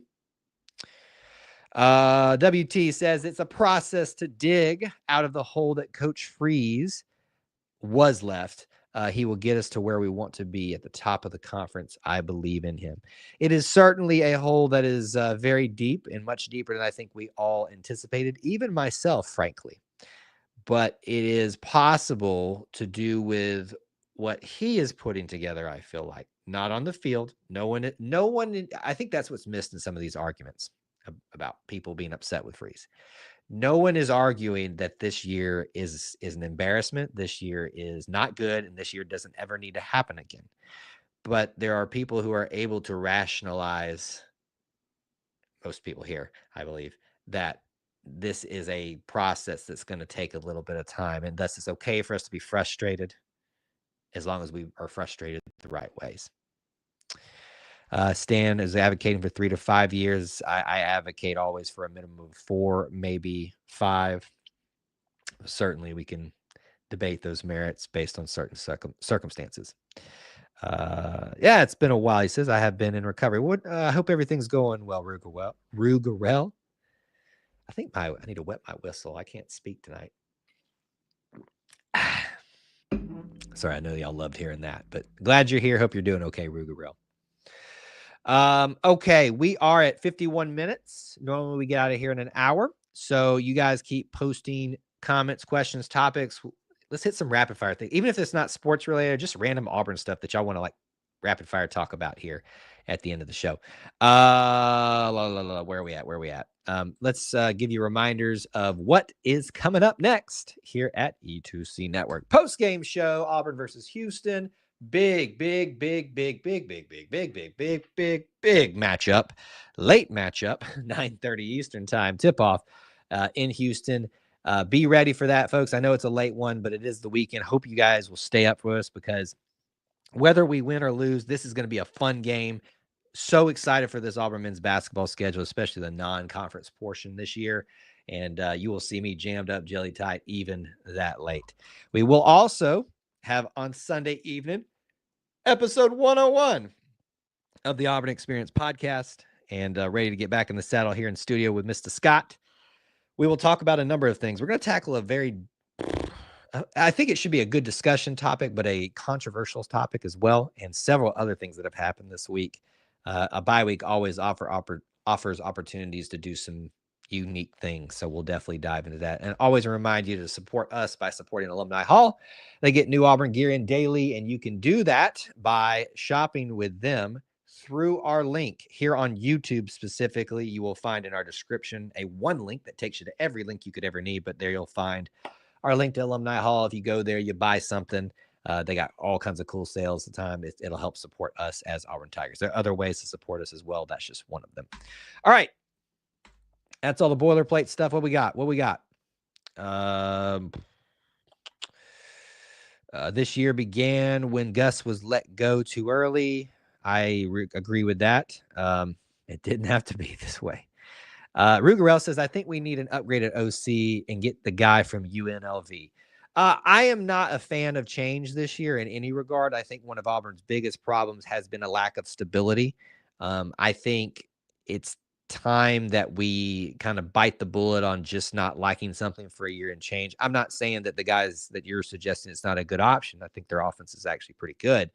WT says it's a process to dig out of the hole that Coach Freeze was left. He will get us to where we want to be at the top of the conference. I believe in him. It is certainly a hole that is very deep and much deeper than I think we all anticipated, even myself, frankly. But it is possible to do with what he is putting together, I feel like. Not on the field. No one, I think that's what's missed in some of these arguments about people being upset with Freeze. No one is arguing that this year is an embarrassment. This year is not good, and this year doesn't ever need to happen again. But there are people who are able to rationalize, most people here, I believe, that this is a process that's going to take a little bit of time, and thus it's okay for us to be frustrated as long as we are frustrated the right ways. Stan is advocating for 3 to 5 years. I advocate always for a minimum of 4, maybe 5. Certainly, we can debate those merits based on certain circumstances. Yeah, it's been a while. He says, I have been in recovery. I hope everything's going well, Rugarel. I think I need to wet my whistle. I can't speak tonight. Sorry, I know y'all loved hearing that, but glad you're here. Hope you're doing okay, Rugarel. Okay, we are at 51 minutes. Normally we get out of here in an hour. So you guys keep posting comments, questions, topics. Let's hit some rapid fire things. Even if it's not sports related, just random Auburn stuff that y'all want to like rapid fire talk about here at the end of the show. Where are we at? Let's give you reminders of what is coming up next here at E2C Network. Post-game show, Auburn versus Houston. Big matchup. Late matchup, 9:30 Eastern time, tip-off in Houston. Be ready for that, folks. I know it's a late one, but it is the weekend. Hope you guys will stay up for us because whether we win or lose, this is going to be a fun game. So excited for this Auburn men's basketball schedule, especially the non-conference portion this year. And you will see me jammed up, jelly tight, even that late. We will also have on Sunday evening episode 101 of the Auburn Experience podcast, and ready to get back in the saddle here in studio with Mr. Scott. We will talk about a number of things. We're going to tackle I think it should be a good discussion topic, but a controversial topic as well, and several other things that have happened this week. A bye week always offers opportunities to do some unique things, so we'll definitely dive into that. And always remind you to support us by supporting Alumni Hall. They get new Auburn gear in daily, and you can do that by shopping with them through our link here on YouTube. Specifically, you will find in our description one link that takes you to every link you could ever need, but there you'll find our link to Alumni Hall. If you go there, you buy something. They got all kinds of cool sales at the time. It'll help support us as Auburn Tigers. There are other ways to support us as well. That's just one of them. All right. That's all the boilerplate stuff. What we got? This year began when Gus was let go too early. I agree with that. It didn't have to be this way. Rugarel says, I think we need an upgraded OC and get the guy from UNLV. I am not a fan of change this year in any regard. I think one of Auburn's biggest problems has been a lack of stability. I think it's time that we kind of bite the bullet on just not liking something for a year and change. I'm not saying that the guys that you're suggesting it's not a good option. I think their offense is actually pretty good,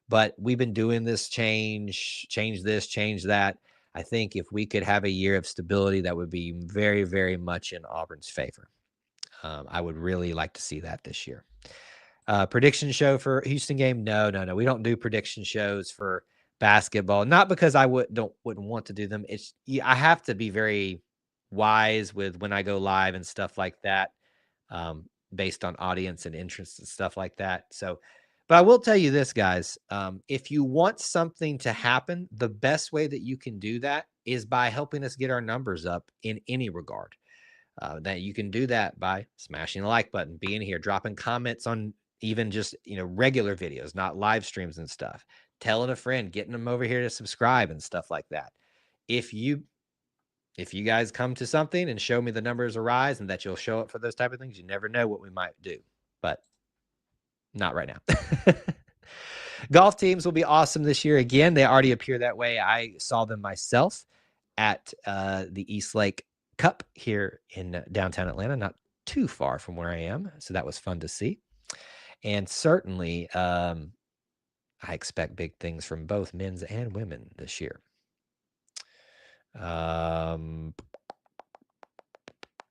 but we've been doing this change this, change that. I think if we could have a year of stability, that would be very, very much in Auburn's favor. I would really like to see that this year. Prediction show for Houston game? No. We don't do prediction shows for basketball. Not because I wouldn't want to do them. I have to be very wise with when I go live and stuff like that, based on audience and interest and stuff like that. So, but I will tell you this, guys. If you want something to happen, the best way that you can do that is by helping us get our numbers up in any regard. That you can do that by smashing the like button, being here, dropping comments on even just, regular videos, not live streams and stuff, telling a friend, getting them over here to subscribe and stuff like that. If you if you guys come to something and show me the numbers arise and that you'll show up for those type of things, you never know what we might do, but not right now. Golf teams will be awesome this year. Again, they already appear that way. I saw them myself at the East Lake Cup here in downtown Atlanta, not too far from where I am. So that was fun to see. And certainly, I expect big things from both men's and women this year.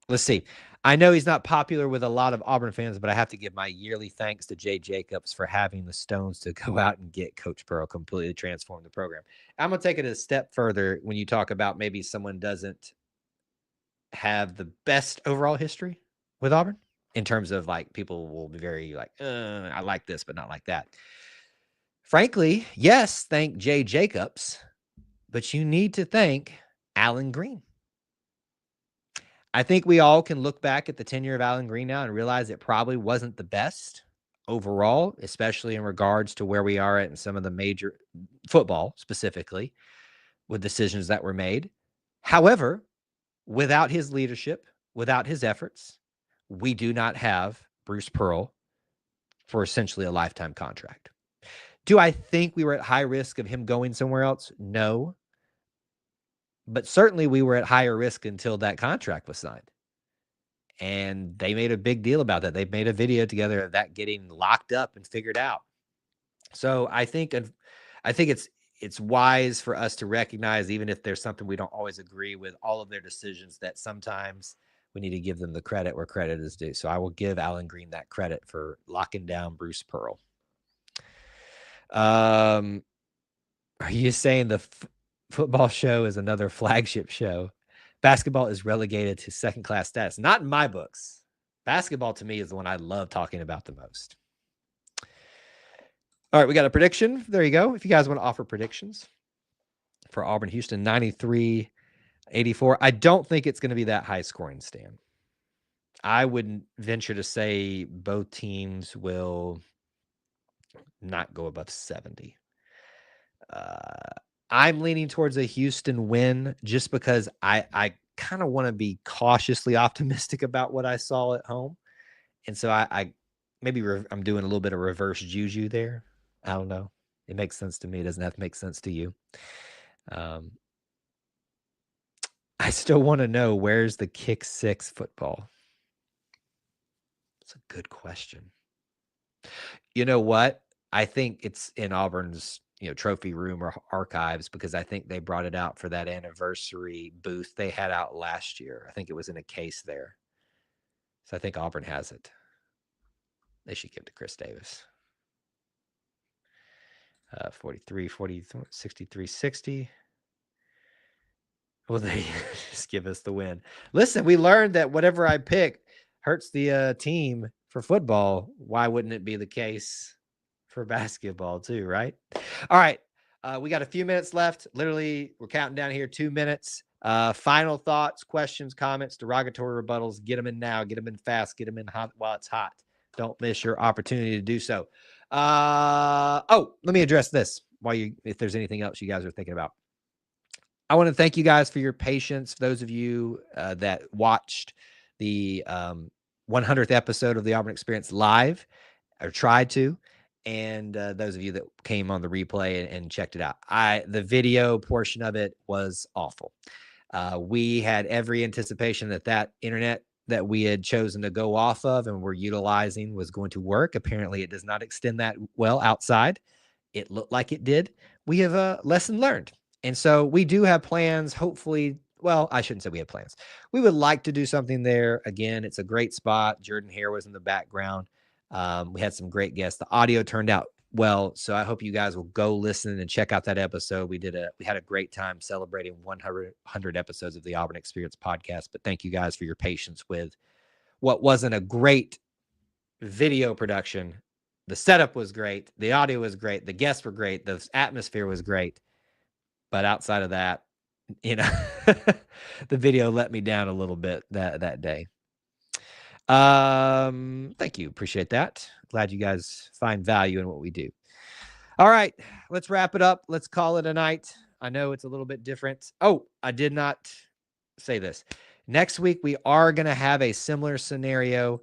Let's see. I know he's not popular with a lot of Auburn fans, but I have to give my yearly thanks to Jay Jacobs for having the stones to go out and get Coach Pearl completely transform the program. I'm going to take it a step further when you talk about maybe someone doesn't have the best overall history with Auburn in terms of like people will be very like, I like this, but not like that. Frankly, yes, thank Jay Jacobs, but you need to thank Alan Green. I think we all can look back at the tenure of Alan Green now and realize it probably wasn't the best overall, especially in regards to where we are at in some of the major football specifically with decisions that were made. However, without his leadership, without his efforts, we do not have Bruce Pearl for essentially a lifetime contract. Do I think we were at high risk of him going somewhere else? No. But certainly we were at higher risk until that contract was signed. And they made a big deal about that. They made a video together of that getting locked up and figured out. So I think it's wise for us to recognize, even if there's something we don't always agree with all of their decisions, that sometimes we need to give them the credit where credit is due. So I will give Alan Green that credit for locking down Bruce Pearl. Are you saying the football show is another flagship show? Basketball is relegated to second-class status. Not in my books. Basketball, to me, is the one I love talking about the most. All right, we got a prediction. There you go. If you guys want to offer predictions for Auburn, Houston, 93-84. I don't think it's going to be that high scoring, Stan. I would venture to say both teams will not go above 70. I'm leaning towards a Houston win just because I kind of want to be cautiously optimistic about what I saw at home. And so I maybe I'm doing a little bit of reverse juju there. I don't know. It makes sense to me. It doesn't have to make sense to you. I still want to know, where's the kick six football? It's a good question. You know what? I think it's in Auburn's trophy room or archives, because I think they brought it out for that anniversary booth they had out last year. I think it was in a case there. So I think Auburn has it. They should give it to Chris Davis. 43, 40, 63, 60. Well, they just give us the win. Listen, we learned that whatever I pick hurts the team for football. Why wouldn't it be the case for basketball too, right? All right. We got a few minutes left. Literally, we're counting down here 2 minutes. Final thoughts, questions, comments, derogatory rebuttals. Get them in now. Get them in fast. Get them in hot while it's hot. Don't miss your opportunity to do so. Let me address this if there's anything else you guys are thinking about. I want to thank you guys for your patience. For those of you that watched the 100th episode of the Auburn Experience live or tried to, and those of you that came on the replay and checked it out. The video portion of it was awful. We had every anticipation that internet that we had chosen to go off of and were utilizing was going to work. Apparently, it does not extend that well outside. It looked like it did. We have a lesson learned. And so we do have plans, hopefully. Well, I shouldn't say we have plans. We would like to do something there. Again, it's a great spot. Jordan Hare was in the background. We had some great guests. The audio turned out well, so I hope you guys will go listen and check out that episode. We had a great time celebrating 100 episodes of the Auburn Experience podcast. But thank you guys for your patience with what wasn't a great video production. The setup was great. The audio was great. The guests were great. The atmosphere was great. But outside of that, the video let me down a little bit that day. Thank you. Appreciate that. Glad you guys find value in what we do. All right, let's wrap it up. Let's call it a night. I know it's a little bit different. Oh, I did not say this. Next week, we are going to have a similar scenario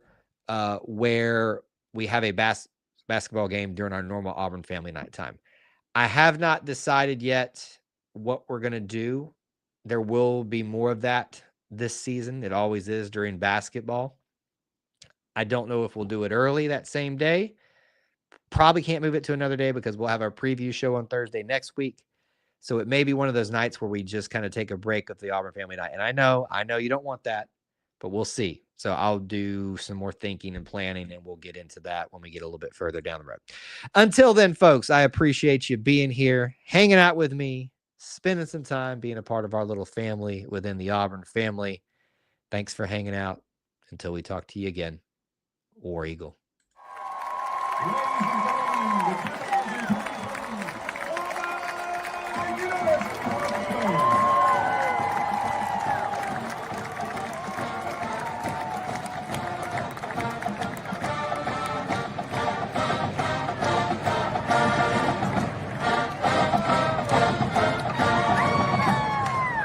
where we have a basketball game during our normal Auburn family night time. I have not decided yet what we're going to do. There will be more of that this season. It always is during basketball. I don't know if we'll do it early that same day. Probably can't move it to another day because we'll have our preview show on Thursday next week. So it may be one of those nights where we just kind of take a break of the Auburn family night. And I know you don't want that, but we'll see. So I'll do some more thinking and planning, and we'll get into that when we get a little bit further down the road. Until then, folks, I appreciate you being here, hanging out with me, spending some time being a part of our little family within the Auburn family. Thanks for hanging out. Until we talk to you again, War Eagle.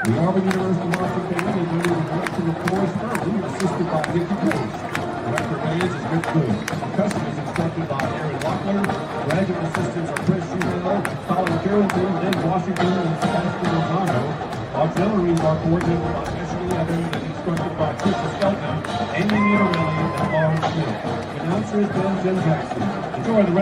The Auburn University marching band is under the direction of Forrest Irving, assisted by Nicky Page. Director Bands is Rick Good. Percussion is instructed by Aaron Locklear. Graduate assistants are Chris Schumacher, Colin Carrington, Lynn Washington, and Sebastian Lozano. Auxiliaries are coordinated by Ashley Evans and instructed by Trisha Skelton, Amy Niederelli, and Lauren Smith. Announcer is Ben Jim Jackson. Enjoy the rest.